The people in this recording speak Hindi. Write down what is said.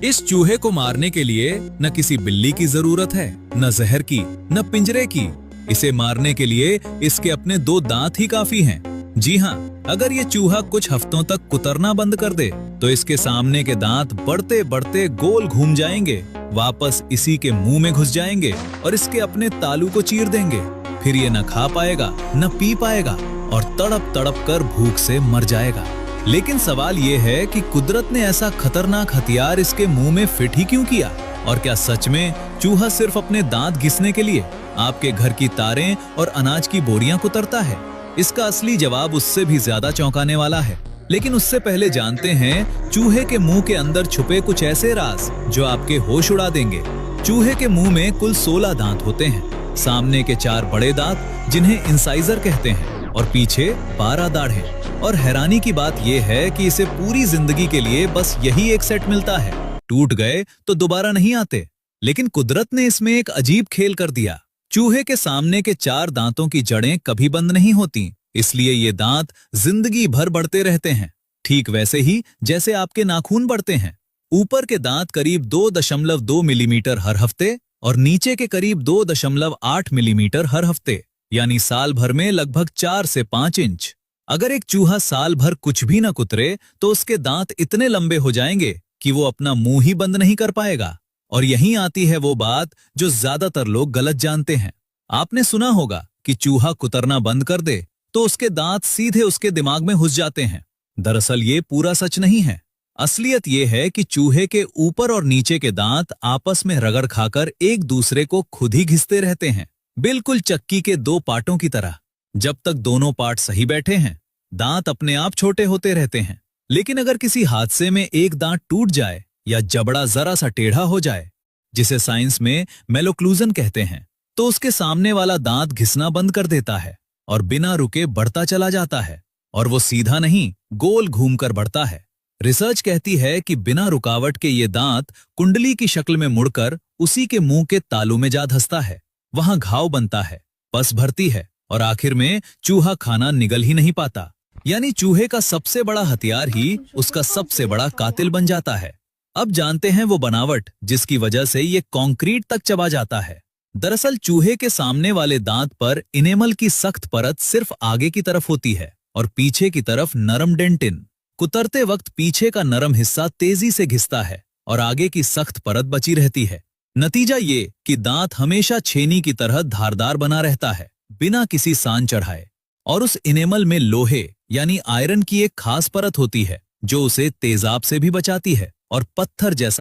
इस चूहे को मारने के लिए न किसी बिल्ली की जरूरत है, न जहर की, न पिंजरे की। इसे मारने के लिए इसके अपने 2 दांत ही काफी हैं। जी हाँ, अगर ये चूहा कुछ हफ्तों तक कुतरना बंद कर दे तो इसके सामने के दांत बढ़ते बढ़ते गोल घूम जाएंगे, वापस इसी के मुंह में घुस जाएंगे और इसके अपने तालू को चीर देंगे। फिर ये न खा पाएगा, न पी पाएगा और तड़प तड़प कर भूख से मर जाएगा। लेकिन सवाल ये है कि कुदरत ने ऐसा खतरनाक हथियार इसके मुंह में फिट ही क्यों किया? और क्या सच में चूहा सिर्फ अपने दांत घिसने के लिए आपके घर की तारें और अनाज की बोरियां कुतरता है? इसका असली जवाब उससे भी ज्यादा चौंकाने वाला है। लेकिन उससे पहले जानते हैं चूहे के मुंह के अंदर छुपे कुछ ऐसे राज जो आपके होश उड़ा देंगे। चूहे के मुंह में कुल 16 दांत होते हैं। सामने के 4 बड़े दांत जिन्हें इंसाइजर कहते हैं और पीछे 12 दाढ़ें। और हैरानी की बात यह है कि इसे पूरी जिंदगी के लिए बस यही एक सेट मिलता है। टूट गए तो दोबारा नहीं आते। लेकिन कुदरत ने इसमें एक अजीब खेल कर दिया। चूहे के सामने के 4 दांतों की जड़ें कभी बंद नहीं होती, इसलिए ये दांत जिंदगी भर बढ़ते रहते हैं, ठीक वैसे ही जैसे आपके नाखून बढ़ते हैं। ऊपर के दांत करीब 2.2 मिलीमीटर हर हफ्ते और नीचे के करीब 2.8 मिलीमीटर हर हफ्ते, यानी साल भर में लगभग 4 से 5 इंच। अगर एक चूहा साल भर कुछ भी न कुतरे तो उसके दांत इतने लंबे हो जाएंगे कि वो अपना मुंह ही बंद नहीं कर पाएगा। और यहीं आती है वो बात जो ज्यादातर लोग गलत जानते हैं। आपने सुना होगा कि चूहा कुतरना बंद कर दे तो उसके दांत सीधे उसके दिमाग में घुस जाते हैं। दरअसल ये पूरा सच नहीं है। असलियत ये है कि चूहे के ऊपर और नीचे के दांत आपस में रगड़ खाकर एक दूसरे को खुद ही घिसते रहते हैं, बिल्कुल चक्की के 2 पार्टों की तरह। जब तक दोनों पार्ट सही बैठे हैं, दांत अपने आप छोटे होते रहते हैं। लेकिन अगर किसी हादसे में एक दांत टूट जाए या जबड़ा जरा सा टेढ़ा हो जाए, जिसे साइंस में मैलोक्लूजन कहते हैं, तो उसके सामने वाला दांत घिसना बंद कर देता है और बिना रुके बढ़ता चला जाता है। और वो सीधा नहीं, गोल घूमकर बढ़ता है। रिसर्च कहती है कि बिना रुकावट के ये दांत कुंडली की शक्ल में मुड़कर उसी के मुंह के तालू में जा धंसता है। वहां घाव बनता है, पस भरती है और आखिर में चूहा खाना निगल ही नहीं पाता। यानी चूहे का सबसे बड़ा हथियार ही उसका सबसे बड़ा कातिल बन जाता है। अब जानते हैं वो बनावट जिसकी वजह से ये कंक्रीट तक चबा जाता है। दरअसल चूहे के सामने वाले दांत पर इनेमल की सख्त परत सिर्फ आगे की तरफ होती है और पीछे की तरफ नरम डेंटिन। कुतरते वक्त पीछे का नरम हिस्सा तेजी से घिसता है और आगे की सख्त परत बची रहती है। नतीजा ये कि दांत हमेशा छेनी की तरह धारदार बना रहता है, बिना किसी सान चढ़ाए। और उस इनेमल में लोहे यानी आयरन की एक खास परत होती है जो उसे तेजाब से भी बचाती है और पत्थर जैसा